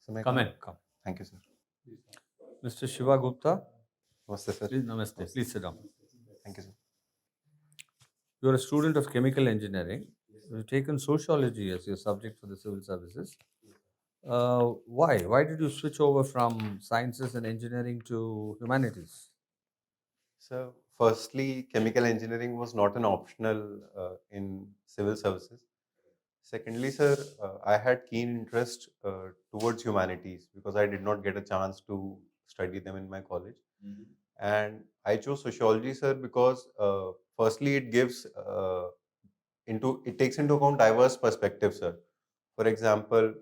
So may I Come in, come. Thank you, sir. Mr. Shiva Gupta, Namaste, sir. please, namaste. Please sit down. Thank you, sir. You are a student of chemical engineering. You've taken sociology as your subject for the civil services. Why? Why did you switch over from sciences and engineering to humanities? So, firstly, chemical engineering was not an optional in civil services. Secondly, sir, I had keen interest towards humanities because I did not get a chance to study them in my college. And I chose sociology, sir, because firstly, it takes into account diverse perspectives, sir. For example,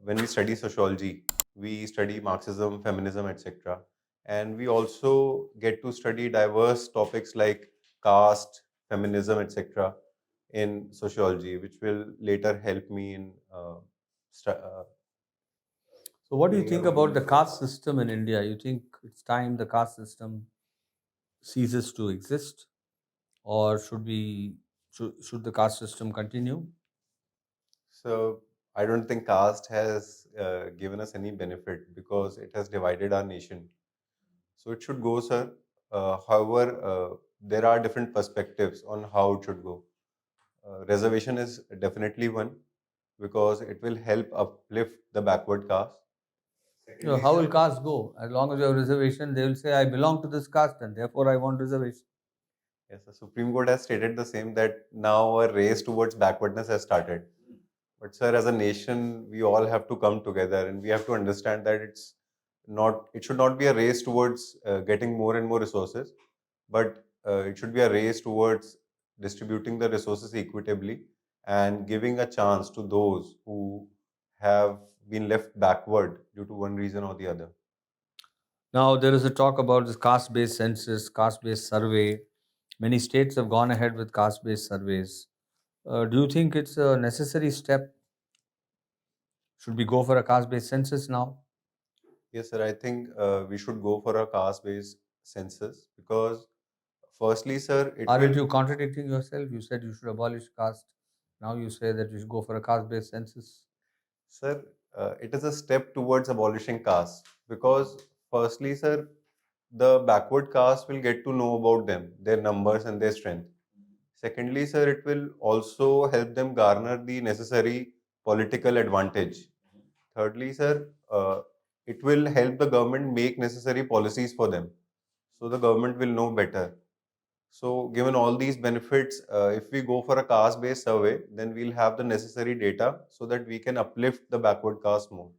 when we study sociology, we study Marxism, feminism, etc. And we also get to study diverse topics like caste, feminism, etc. in sociology, which will later help me in. Stu- uh, So, what do you playing a think role about in the my caste system in India? You think it's time the caste system ceases to exist, or should the caste system continue? So I don't think caste has given us any benefit because it has divided our nation. So it should go, sir. However, there are different perspectives on how it should go. Reservation is definitely one because it will help uplift the backward caste. Secondly, How will sir, caste go? As long as you have reservation, they will say, I belong to this caste and therefore I want reservation. yes, the Supreme Court has stated the same that now a race towards backwardness has started. But sir, as a nation, we all have to come together and we have to understand that it should not be a race towards getting more and more resources, but it should be a race towards distributing the resources equitably and giving a chance to those who have been left backward due to one reason or the other. Now, there is a talk about this caste based census, caste based survey. Many states have gone ahead with caste based surveys. Do you think it's a necessary step? Should we go for a caste based census now? Yes, sir, I think we should go for a caste based census because, firstly, sir, it Aren't will. you contradicting yourself? You said you should abolish caste. Now you say that we should go for a caste based census. Sir, it is a step towards abolishing caste because, firstly, sir, the backward caste will get to know about them, their numbers, and their strength. Secondly, sir, it will also help them garner the necessary political advantage. Thirdly, sir, it will help the government make necessary policies for them. So the government will know better. So, given all these benefits, if we go for a caste based survey, then we'll have the necessary data so that we can uplift the backward caste more.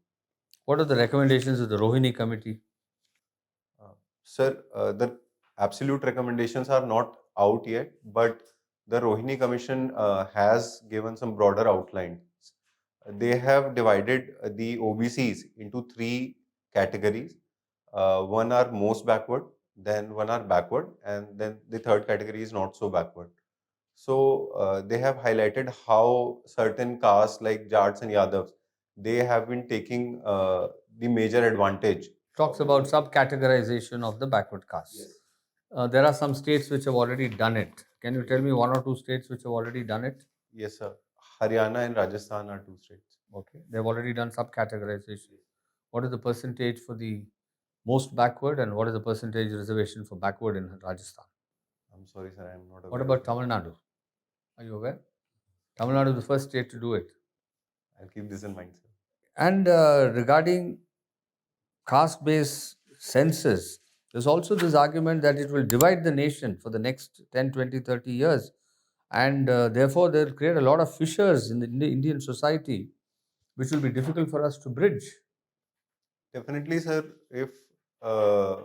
What are the recommendations of the Rohini committee? Uh, Sir, the absolute recommendations are not out yet, but the Rohini Commission has given some broader outlines. They have divided the OBCs into three categories. One are most backward, then one are backward, and then the third category is not so backward. So they have highlighted how certain castes like Jats and Yadavs, they have been taking the major advantage. Talks about subcategorization of the backward caste. Yes. There are some states which have already done it. Can you tell me one or two states which have already done it? Yes, sir. Haryana and Rajasthan are two states. Okay, they've already done subcategorization. What is the percentage for the most backward and what is the percentage reservation for backward in Rajasthan? I'm sorry, sir, I'm not aware. What about Tamil Nadu? Are you aware? Tamil Nadu is the first state to do it. I'll keep this in mind, sir. And regarding caste based census, there's also this argument that it will divide the nation for the next 10, 20, 30 years. And therefore, they'll create a lot of fissures in the Indian society, which will be difficult for us to bridge. Definitely, sir. Uh,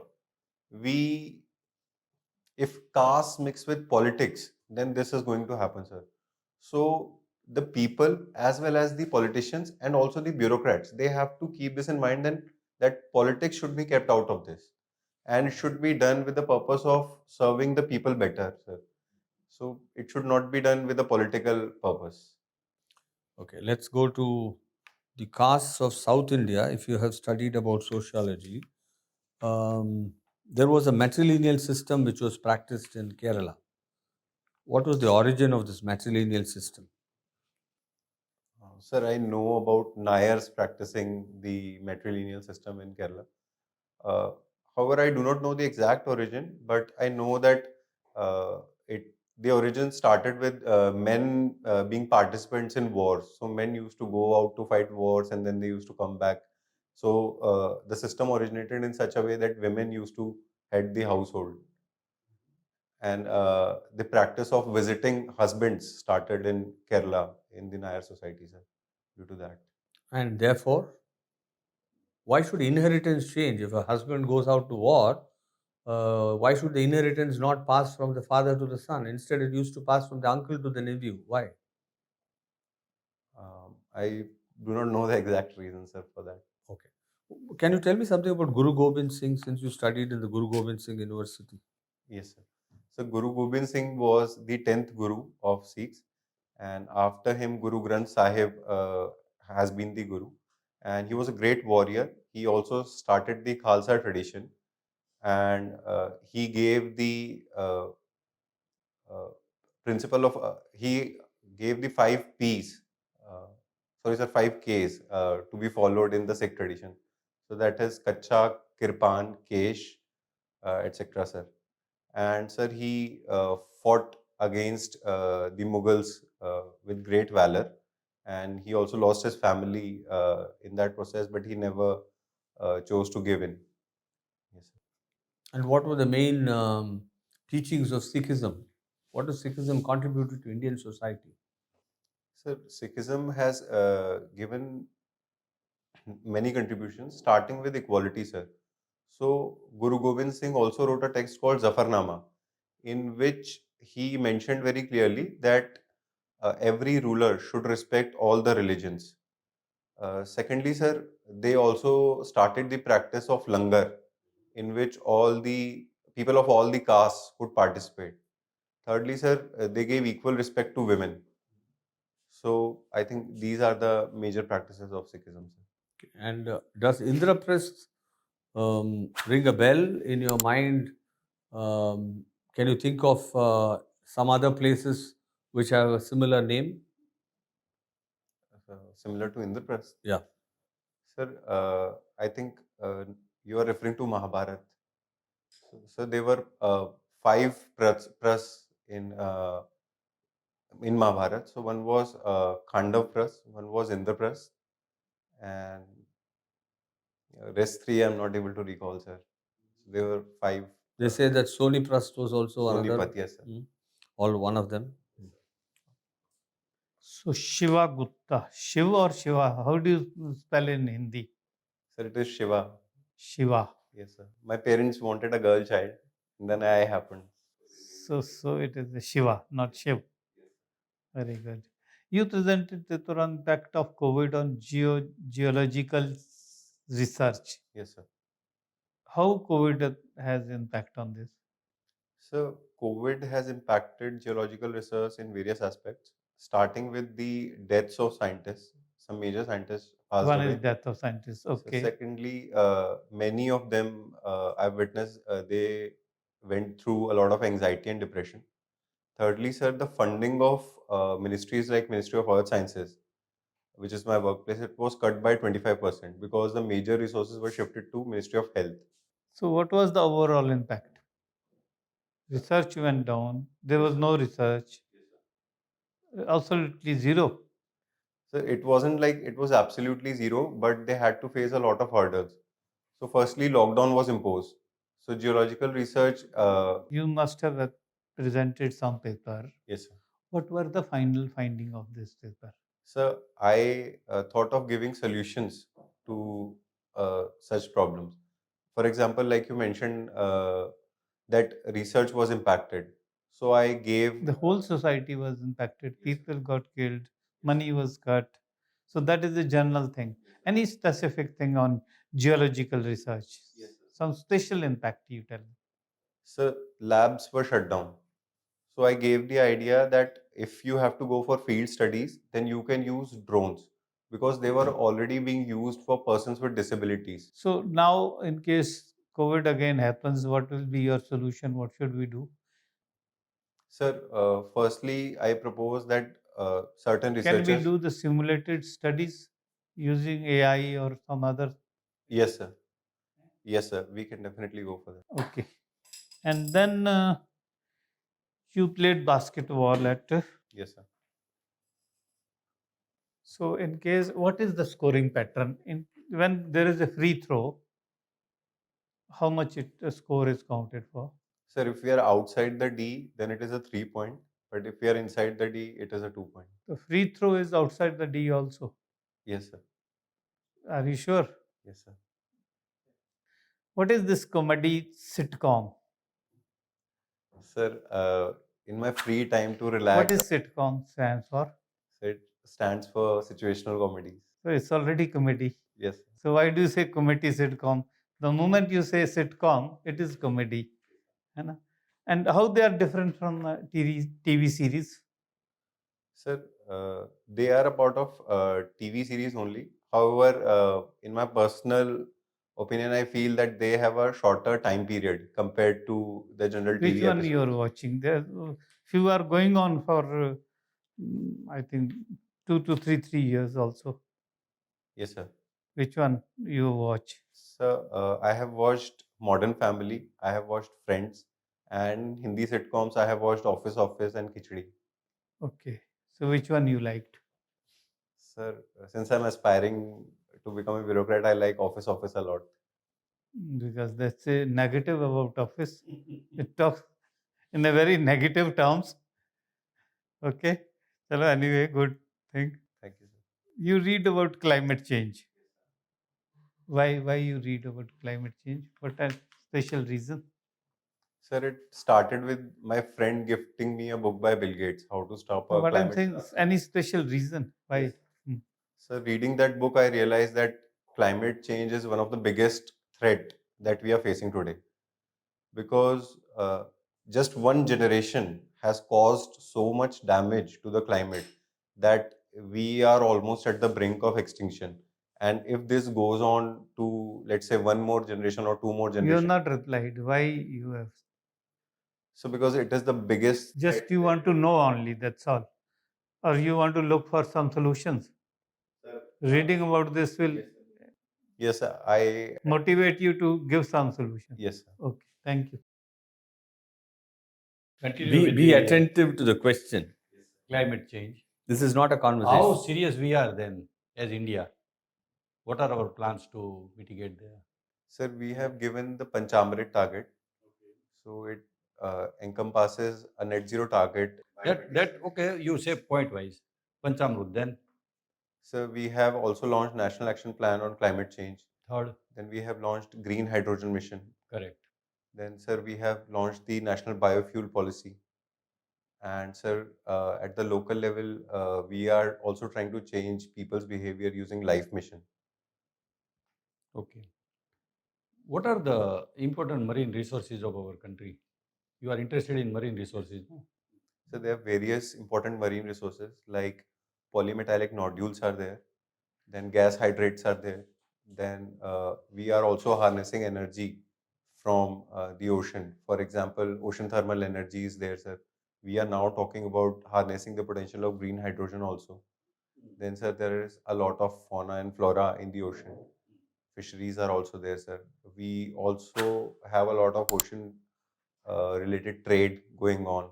we if caste mix with politics, then this is going to happen, sir. So the people, as well as the politicians and also the bureaucrats, they have to keep this in mind then that politics should be kept out of this and it should be done with the purpose of serving the people better, sir. So it should not be done with a political purpose. Okay, let's go to the castes of South India. If you have studied about sociology, there was a matrilineal system which was practiced in Kerala. What was the origin of this matrilineal system? Sir, I know about Nayars practicing the matrilineal system in Kerala. Uh, However, I do not know the exact origin, but I know that uh, it the origin started with men being participants in wars. So men used to go out to fight wars, and then they used to come back. So the system originated in such a way that women used to head the household, and the practice of visiting husbands started in Kerala in the Nair society, sir. Due to that. And therefore, why should inheritance change? If a husband goes out to war, why should the inheritance not pass from the father to the son? Instead, it used to pass from the uncle to the nephew. Why? I do not know the exact reason, sir, for that. Okay. Can you tell me something about Guru Gobind Singh since you studied in the Guru Gobind Singh University? Yes, sir. So Guru Gobind Singh was the 10th Guru of Sikhs, and after him, Guru Granth Sahib has been the Guru, and he was a great warrior. He also started the Khalsa tradition, and he gave the uh, principle of he gave the five P's. Uh, sorry, sir, five Ks to be followed in the Sikh tradition. So that is Kacha, Kirpan, Kesh, etc., sir. And sir, he fought against the Mughals with great valor, and he also lost his family in that process, but he never chose to give in. Yes, sir. And what were the main teachings of Sikhism? What does Sikhism contribute to Indian society? Sir, Sikhism has given many contributions, starting with equality, sir. So, Guru Gobind Singh also wrote a text called Zafarnama, in which he mentioned very clearly that every ruler should respect all the religions. Secondly, sir, they also started the practice of langar, in which all the people of all the castes could participate. Thirdly, sir, they gave equal respect to women. So, I think these are the major practices of Sikhism, sir. And does Indraprasth ring a bell in your mind? Um, can you think of some other places which have a similar name? Similar to Indraprasth. Yeah. Sir, I think you are referring to Mahabharat. So there were five pras in Mahabharat. So one was Khandav pras, one was Indrapras, and rest three I'm not able to recall, sir. So there were five. They say that Soniprasth was also another, Sonipat, yes, sir. or one of them. So Shiva Gupta. Shiva or Shiva? How do you spell in Hindi? Sir, it is Shiva. Shiva. Yes, sir. My parents wanted a girl child, and then I happened. So it is the Shiva, not Shiv. Very good. You presented the impact of COVID on geological research. Yes, sir. How COVID has impact on this? So, COVID has impacted geological research in various aspects, starting with the deaths of scientists. Some major scientists passed One away. is death of scientists. So Okay. secondly, many of them I've witnessed they went through a lot of anxiety and depression. Thirdly, sir, the funding of ministries like Ministry of Earth Sciences, which is my workplace, it was cut by 25% because the major resources were shifted to Ministry of Health. So what was the overall impact? Research went down. There was no research. Absolutely zero. So it wasn't like it was absolutely zero, but they had to face a lot of hurdles. So firstly, lockdown was imposed. So geological research, You must have presented some paper. yes, sir. What were the final finding of this paper? So I thought of giving solutions to such problems. For example, like you mentioned, that research was impacted. So I gave The whole society was impacted. People got killed. Money was cut. So that is the general thing. Any specific thing on geological research? Yes, sir. Some special impact you tell me. So labs were shut down. So I gave the idea that if you have to go for field studies, then you can use drones because they were already being used for persons with disabilities. So now, in case COVID again happens, what will be your solution? What should we do? Sir, firstly, I propose that certain Can we researchers. do the simulated studies using AI or some other? Yes, sir. Yes, sir. We can definitely go for that. Okay. And then you played basketball at. Yes, sir. So, in case, what is the scoring pattern? In when there is a free throw, how much a score is counted for? Sir, if we are outside the D, then it is a 3 point. But if we are inside the D, it is a 2 point. The free throw is outside the D also. Yes, sir. Are you sure? Yes, sir. What is this comedy sitcom? Sir, in my free time to relax, What is sitcom stands for? sir, it stands for situational comedies. So it's already comedy. Yes, sir. So why do you say comedy sitcom? The moment you say sitcom, it is comedy. है ना? And how they are different from TV series? Sir, they are a part of TV series only. However, in my personal opinion, I feel that they have a shorter time period compared to the general Which TV one episodes. you are watching? There, few are going on for, I think, 2 to 3 years also. Yes, sir. Which one you watch? So, I have watched Modern Family, I have watched Friends, and Hindi sitcoms, I have watched Office and Khichdi. Okay. So which one you liked? Sir, since I'm aspiring to become a bureaucrat, I like Office a lot. Because that's a negative about office. It talks in a very negative terms. Okay. Chalo, anyway, good thing. Thank you, sir. You read about climate change. Why you read about climate change? What a special reason? Sir, it started with my friend gifting me a book by Bill Gates, How to Stop So a what I'm Climate. saying, any special reason why? Yes. Hmm. So, reading that book, I realized that climate change is one of the biggest threat that we are facing today, because just one generation has caused so much damage to the climate that we are almost at the brink of extinction. And if this goes on to, let's say, one more generation or two more You have generations, not replied. Why you have? so because it is the biggest Just threat you that want to know only. That's all. Or you want to look for some solutions. Sir, Reading about this will yes, sir, I motivate you to give some solution. yes, sir. Okay. Thank you. Continue with Be the attentive to the question. climate change. This is not a conversation. How serious we are then as India? What are our plans to mitigate the? Sir, we have given the Panchamrit target. So it encompasses a net zero target. That okay, you say point wise. Panchamrut, then So we have also launched National Action Plan on Climate Change. third, Then we have launched Green Hydrogen Mission. correct. Then, sir, we have launched the National Biofuel Policy. And, sir, at the local level, we are also trying to change people's behavior using Life Mission. Okay. What are the important marine resources of our country? You are interested in marine resources, no? So there are various important marine resources like polymetallic nodules are there, then gas hydrates are there, then we are also harnessing energy from the ocean. For example, ocean thermal energy is there, sir. We are now talking about harnessing the potential of green hydrogen also. Then, sir, there is a lot of fauna and flora in the ocean. Fisheries are also there, sir. We also have a lot of ocean related trade going on.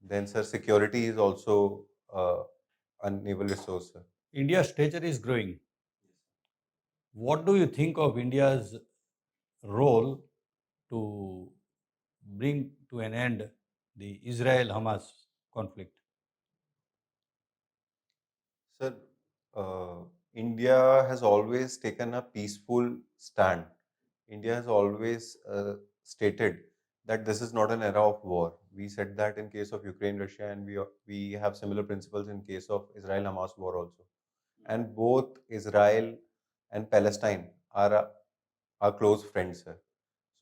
Then, sir, security is also a naval resource, sir. India's stature is growing. What do you think of India's role to bring to an end the Israel-Hamas conflict? Sir, India has always taken a peaceful stand. India has always stated that this is not an era of war. We said that in case of Ukraine, Russia, and we have similar principles in case of Israel-Hamas war also. And both Israel and Palestine are close friends, sir.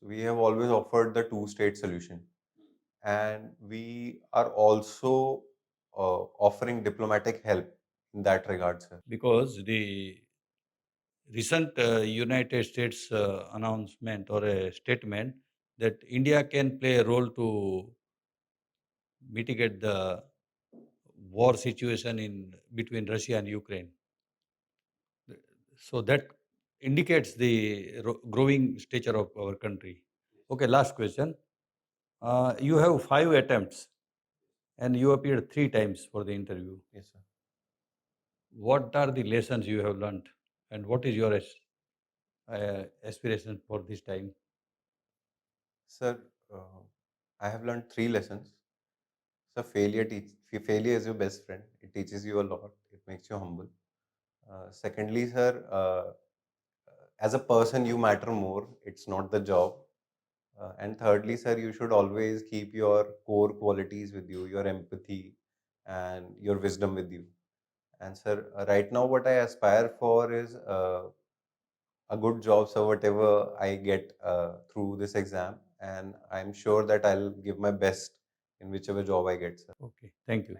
So we have always offered the two-state solution, and we are also offering diplomatic help in that regard, sir. Because the recent United States announcement or a statement that India can play a role to mitigate the war situation in between Russia and Ukraine. So that indicates the growing stature of our country. Okay, last question. You have 5 attempts and you appeared 3 times for the interview. Yes, sir. What are the lessons you have learned and what is your aspiration for this time? Sir, I have learned 3 lessons. So failure is your best friend. It teaches you a lot. It makes you humble. Secondly, sir, as a person, you matter more. It's not the job. And thirdly, sir, you should always keep your core qualities with you, your empathy and your wisdom with you. And sir, right now, what I aspire for is a good job. So whatever I get through this exam, and I'm sure that I'll give my best in whichever job I get, sir. Okay, thank you.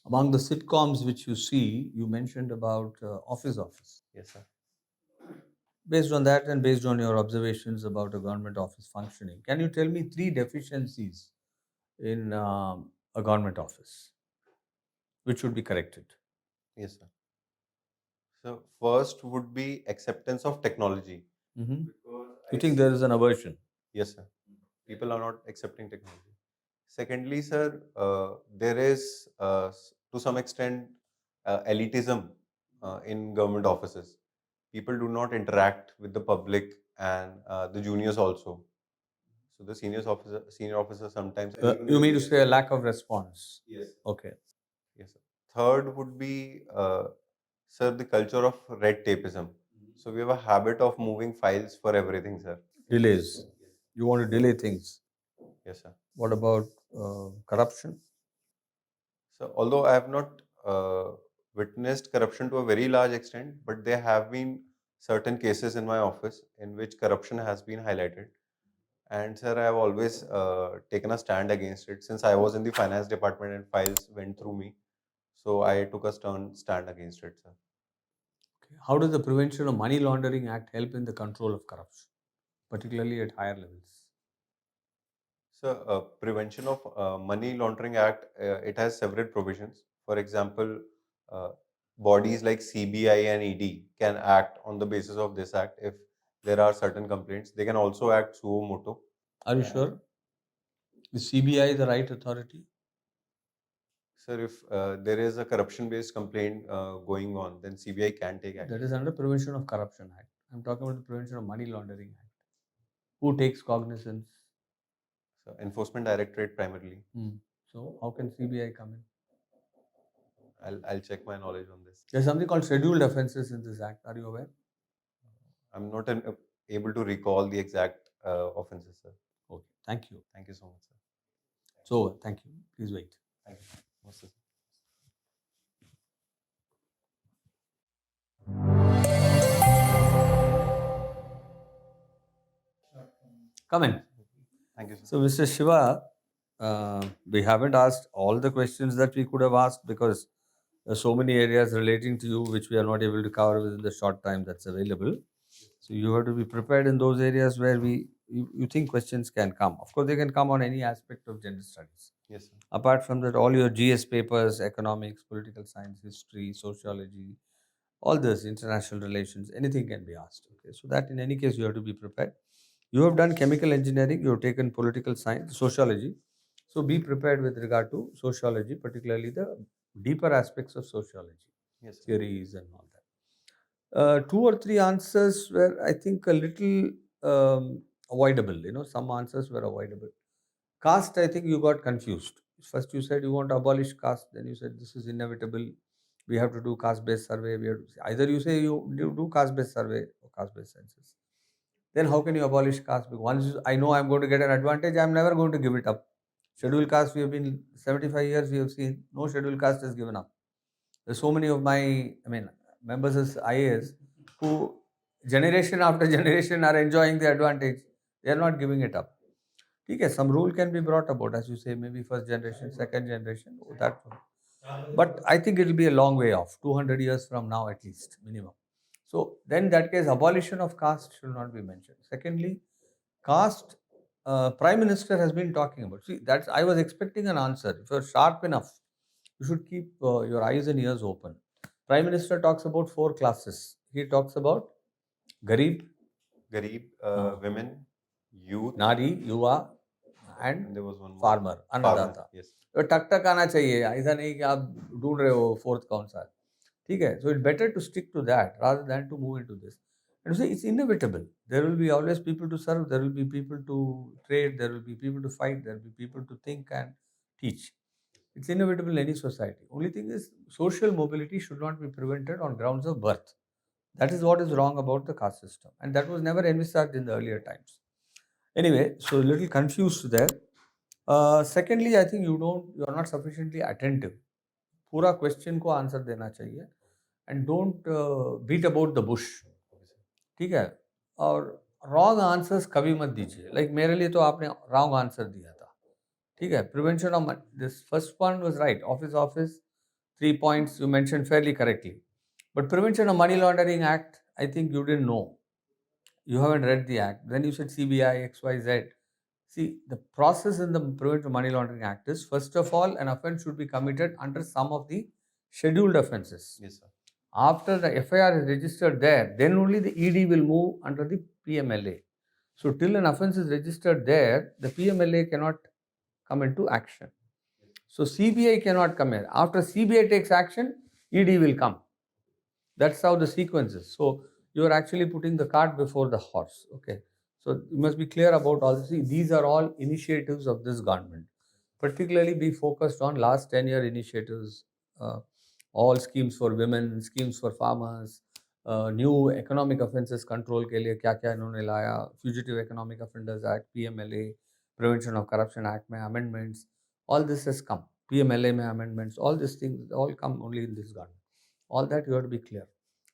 Among the sitcoms which you see, you mentioned about Office. Yes, sir. Based on that and based on your observations about a government office functioning, can you tell me 3 deficiencies in a government office which should be corrected? Yes, sir. So first would be acceptance of technology. Mhm. Because You think there is an aversion? Yes, sir. People are not accepting technology. Secondly, sir, there is to some extent elitism in government offices. People do not interact with the public and the juniors also. So the senior officer sometimes. You mean to say a lack of response? Yes. Okay. Yes, sir. Third would be, sir, the culture of red tapeism. So we have a habit of moving files for everything, sir. Delays. You want to delay things. Yes, sir. What about corruption? So although I have not witnessed corruption to a very large extent, but there have been certain cases in my office in which corruption has been highlighted. And sir, I have always taken a stand against it since I was in the finance department and files went through me. So I took a stern stand against it, sir. Okay. How does the Prevention of Money Laundering Act help in the control of corruption, particularly at higher levels? So, Prevention of Money Laundering Act, it has several provisions. For example, uh, bodies like CBI and ED can act on the basis of this act if there are certain complaints. They can also act suo moto. Are you sure? Is CBI the right authority? Sir, if there is a corruption-based complaint going on, then CBI can take action. That is under Prevention of Corruption Act. I'm talking about the Prevention of Money Laundering Act. Who takes cognizance? So, Enforcement Directorate primarily. So how can CBI come in? I'll check my knowledge on this. There's something called scheduled offences in this act. Are you aware? I'm not able to recall the exact offenses, sir. Okay. Thank you. Thank you so much, sir. So thank you. Please wait. Thank you. Most of- Come in. Thank you, sir. So, Mr. Shiva, we haven't asked all the questions that we could have asked because there are so many areas relating to you which we are not able to cover within the short time that's available. So, you have to be prepared in those areas where you think questions can come. Of course, they can come on any aspect of gender studies. Yes, sir. Apart from that, all your GS papers, economics, political science, history, sociology, all this, international relations, anything can be asked. Okay, so that in any case, you have to be prepared. You have done chemical engineering, you have taken political science, sociology. So be prepared with regard to sociology, particularly the deeper aspects of sociology, Yes, sir. theories and all that. 2 or 3 answers were, I think, a little avoidable. Some answers were avoidable. Caste, I think you got confused. First, you said you want to abolish caste. Then you said this is inevitable. We have to do caste-based survey. Either you say you do caste-based survey or caste-based census. Then how can you abolish caste? Because once I know I'm going to get an advantage, I'm never going to give it up. Scheduled caste, we have been 75 years, we have seen no scheduled caste is given up. There's so many of my, members of IAS who generation after generation are enjoying the advantage. They are not giving it up. Okay, some rule can be brought about, as you say, maybe first generation, second generation, that one. But I think it will be a long way off, 200 years from now at least, minimum. So then in that case, abolition of caste should not be mentioned. Secondly, caste, Prime Minister has been talking about. See, I was expecting an answer. If you're sharp enough, you should keep your eyes and ears open. Prime Minister talks about 4 classes. He talks about Garib, Garib, women, youth, Nari, Yuva, and and there was one more. farmer, अन्नदाता. Yes. तो टक टक आना चाहिए, ऐसा नहीं कि आप ढूंढ रहे हो 4th कौन सा है. ठीक है. So it's better to stick to that rather than to move into this. And so it's inevitable. There will be always people to serve. There will be people to trade. There will be people to fight. There will be people to think and teach. It's inevitable in any society. Only thing is, social mobility should not be prevented on grounds of birth. That is what is wrong about the caste system, and that was never envisaged in the earlier times. Anyway, so a little confused there. Secondly, I think you are not sufficiently attentive. पूरा question को answer देना चाहिए, and don't beat about the bush. ठीक है. और wrong answers कभी मत दीजिए. Like मेरे लिए तो आपने wrong answer दिया था. ठीक है. Prevention of this first one was right. Office. 3 points you mentioned fairly correctly. But Prevention of Money Laundering Act, I think you didn't know. You haven't read the act. Then you said CBI, XYZ. See, the process in the Prevention of Money Laundering Act is, first of all, an offence should be committed under some of the scheduled offences. Yes, sir. After the FIR is registered there, then only the ED will move under the PMLA. So till an offence is registered there, the PMLA cannot come into action. So CBI cannot come here. After CBI takes action, ED will come. That's how the sequence is. So you are actually putting the cart before the horse. Okay. So you must be clear about all this. See, these are all initiatives of this government. Particularly be focused on last 10-year initiatives, all schemes for women, schemes for farmers, new economic offences control के लिए क्या-क्या इन्होंने लाया, Fugitive Economic Offenders Act, PMLA, Prevention of Corruption Act में amendments, all this has come. PMLA में amendments, all these things all come only in this government. All that you have to be clear.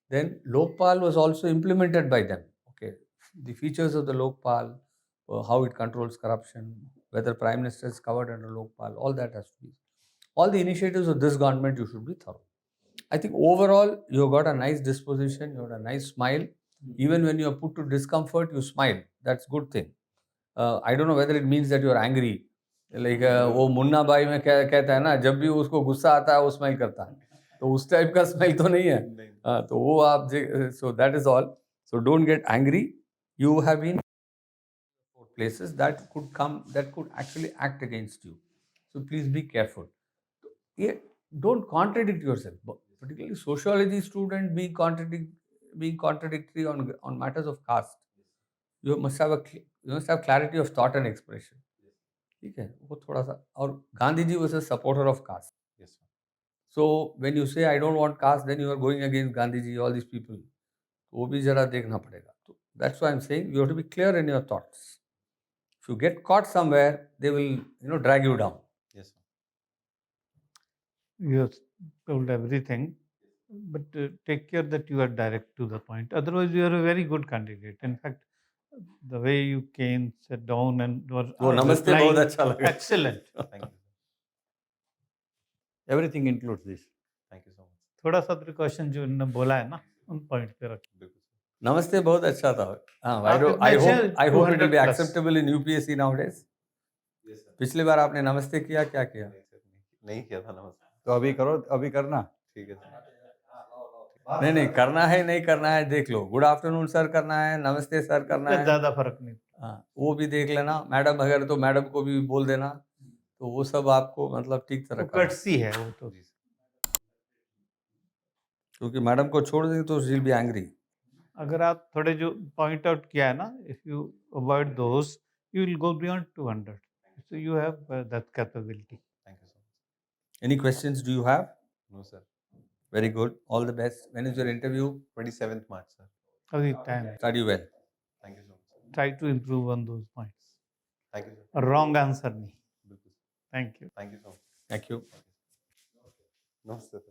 Then Lokpal was also implemented by them. Okay, the features of the Lokpal, how it controls corruption, whether Prime Minister is covered under Lokpal, all that has to be. All the initiatives of this government, you should be thorough. I think overall, you have got a nice disposition, you have a nice smile. Even when you are put to discomfort, you smile. That's a good thing. I don't know whether it means that you are angry. Like वो मुन्ना भाई में कहता है ना, जब भी उसको गुस्सा आता है वो स्माइल करता है. तो उस टाइप का स्माइल तो नहीं है. तो वो आप so that is all. So don't get angry. You have been places that could actually act against you. So please be careful. Yeah, don't contradict yourself. Particularly sociology student being contradictory on matters of caste. You must have clarity of thought and expression. ठीक है, वो थोड़ा सा. और Gandhi ji was a supporter of caste. Yes, sir. So when you say I don't want caste, then you are going against Gandhi ji, all these people. वो भी जरा देखना पड़ेगा. So that's why I'm saying you have to be clear in your thoughts. If you get caught somewhere, they will drag you down. Yes, sir. You have told everything, but take care that you are direct to the point. Otherwise, you are a very good candidate. In fact, the way you came, sat down, and were वो नमस्ते replying, बहुत अच्छा लगा. excellent. Thank you, sir. Everything includes this. Thank you so much. थोड़ा सा precaution जो इन्होंने बोला है ना, उन पॉइंट पे रखिए. बिल्कुल, sir. नमस्ते बहुत अच्छा था. आपने I hope it will be 200 plus. acceptable in UPSC nowadays. Yes, sir. पिछली बार आपने नमस्ते किया, क्या किया? नहीं, sir, नहीं किया था नमस्ते. तो अभी करो, अभी करना. ठीक है, सर. नहीं करना है, नहीं करना है, देख लो. गुड आफ्टरनून सर करना है, नमस्ते सर करना है. ज्यादा फर्क नहीं. हाँ, वो भी देख लेना. मैडम अगर तो मैडम को भी बोल देना. तो वो सब आपको मतलब ठीक तरह करना. कर्टसी है वो तो. क्योंकि मैडम को छोड़ देंगे तो शी विल बी एंग्री. अगर आप थोड़े जो पॉइंट आउट किया है ना, if you avoid those, you will go beyond 200. So you have that capability. Thank you so much. Any questions do you have? No, sir. Very good. All the best. When is your interview? 27th March, sir. अभी time. Study well. Thank you so much, sir. Try to improve on those points. Thank you, sir. Wrong answer नहीं. बिल्कुल, sir. Thank you. Thank you so much. Thank you. Namaste, sir.